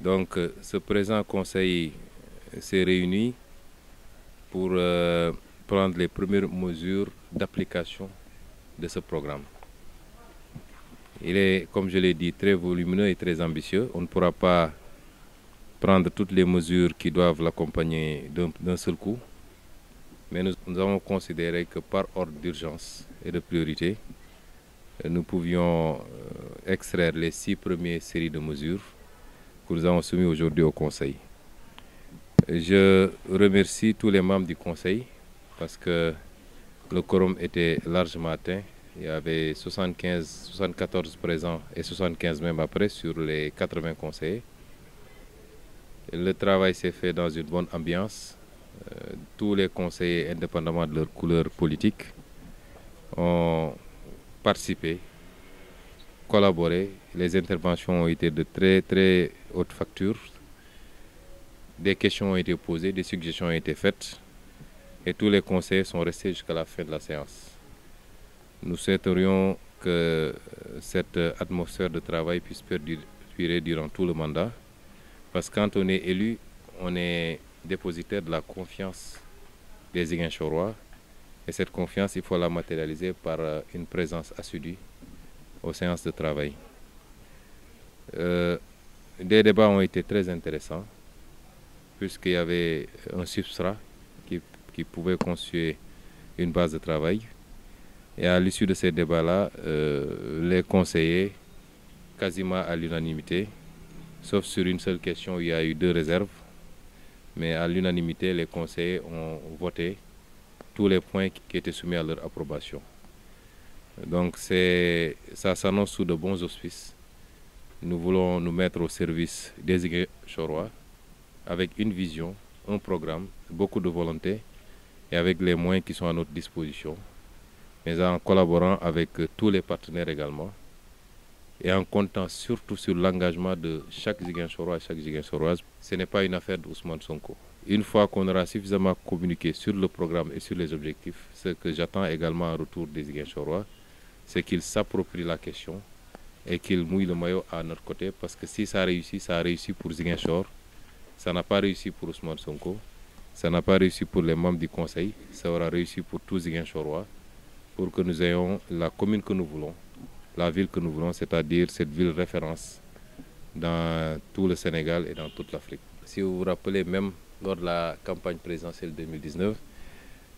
Donc, ce présent conseil s'est réuni pour prendre les premières mesures d'application de ce programme. Il est, comme je l'ai dit, très volumineux et très ambitieux. On ne pourra pas prendre toutes les mesures qui doivent l'accompagner d'un seul coup. Mais nous avons considéré que par ordre d'urgence et de priorité, nous pouvions extraire les 6 premières séries de mesures que nous avons soumises aujourd'hui au Conseil. Je remercie tous les membres du Conseil parce que le quorum était largement atteint. Il y avait 74 présents et 75 même après sur les 80 conseillers. Le travail s'est fait dans une bonne ambiance. Tous les conseillers, indépendamment de leur couleur politique, ont participé, collaboré. Les interventions ont été de très haute facture. Des questions ont été posées, des suggestions ont été faites et tous les conseillers sont restés jusqu'à la fin de la séance. Nous souhaiterions que cette atmosphère de travail puisse perdurer durant tout le mandat parce que quand on est élu, on est dépositaire de la confiance des Ziguinchorois et cette confiance, il faut la matérialiser par une présence assidue aux séances de travail. Des débats ont été très intéressants puisqu'il y avait un substrat qui pouvait constituer une base de travail. Et à l'issue de ces débats-là, les conseillers, quasiment à l'unanimité, sauf sur une seule question où il y a eu 2 réserves, mais à l'unanimité, les conseillers ont voté tous les points qui étaient soumis à leur approbation. Donc ça s'annonce sous de bons auspices. Nous voulons nous mettre au service des Ziguinchorois avec une vision, un programme, beaucoup de volonté et avec les moyens qui sont à notre disposition, mais en collaborant avec tous les partenaires également et en comptant surtout sur l'engagement de chaque Ziguinchorois et chaque Ziguinchoroise. Ce n'est pas une affaire d'Ousmane Sonko. Une fois qu'on aura suffisamment communiqué sur le programme et sur les objectifs, ce que j'attends également en retour des Ziguinchorois, c'est qu'ils s'approprient la question et qu'ils mouillent le maillot à notre côté parce que si ça a réussi pour Ziguinchor, ça n'a pas réussi pour Ousmane Sonko, ça n'a pas réussi pour les membres du Conseil, ça aura réussi pour tous Ziguinchorois, pour que nous ayons la commune que nous voulons, la ville que nous voulons, c'est-à-dire cette ville référence dans tout le Sénégal et dans toute l'Afrique. Si vous vous rappelez, même lors de la campagne présidentielle 2019,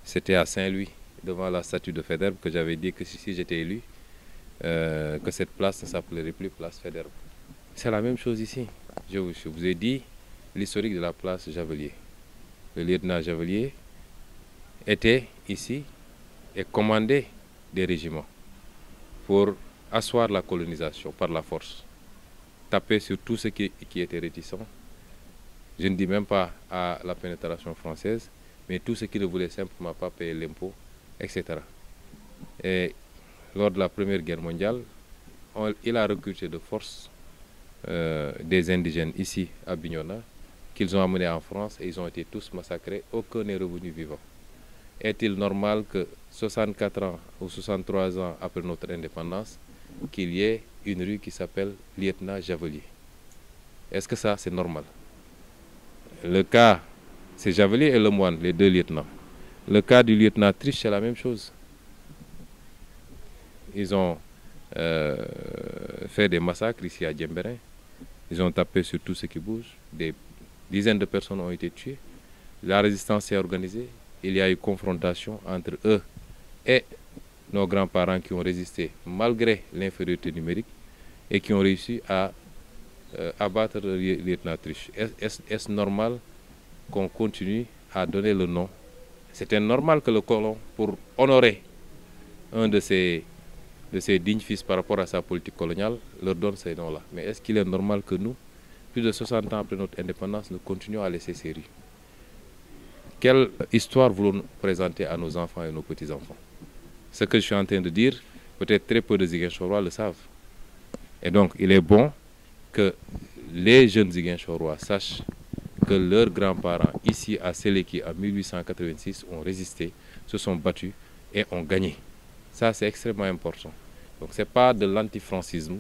c'était à Saint-Louis, devant la statue de Faidherbe, que j'avais dit que si j'étais élu, que cette place ne s'appellerait plus place Faidherbe. C'est la même chose ici. Je vous ai dit l'historique de la place Javelier. Le lieutenant Javelier était ici et commandait des régiments pour asseoir la colonisation par la force, taper sur tout ce qui était réticent. Je ne dis même pas à la pénétration française, mais tout ce qui ne voulait simplement pas payer l'impôt, etc. Et lors de la Première Guerre mondiale, il a recruté de force des indigènes ici à Bignona, qu'ils ont amenés en France et ils ont été tous massacrés, aucun n'est revenu vivant. Est-il normal que 64 ans ou 63 ans après notre indépendance, qu'il y ait une rue qui s'appelle Lieutenant Javelier? Est-ce que ça, c'est normal? Le cas, c'est Javelier et Lemoine, les 2 lieutenants. Le cas du lieutenant Triche, c'est la même chose. Ils ont fait des massacres ici à Djemberin. Ils ont tapé sur tout ce qui bouge. Des dizaines de personnes ont été tuées. La résistance s'est organisée. Il y a eu confrontation entre eux et nos grands-parents qui ont résisté malgré l'infériorité numérique et qui ont réussi à abattre le lieutenant Triche. Est-ce normal qu'on continue à donner le nom? C'était normal que le colon, pour honorer un de ses dignes fils par rapport à sa politique coloniale, leur donne ces noms-là. Mais est-ce qu'il est normal que nous, plus de 60 ans après notre indépendance, nous continuions à laisser ces rues? Quelle histoire voulons-nous présenter à nos enfants et nos petits-enfants? Ce que je suis en train de dire, peut-être très peu de Ziguinchorois le savent. Et donc, il est bon que les jeunes Ziguinchorois sachent que leurs grands-parents, ici à Séléki, en 1886, ont résisté, se sont battus et ont gagné. Ça, c'est extrêmement important. Donc, ce n'est pas de l'antifrancisme,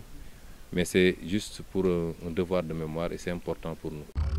mais c'est juste pour un devoir de mémoire et c'est important pour nous.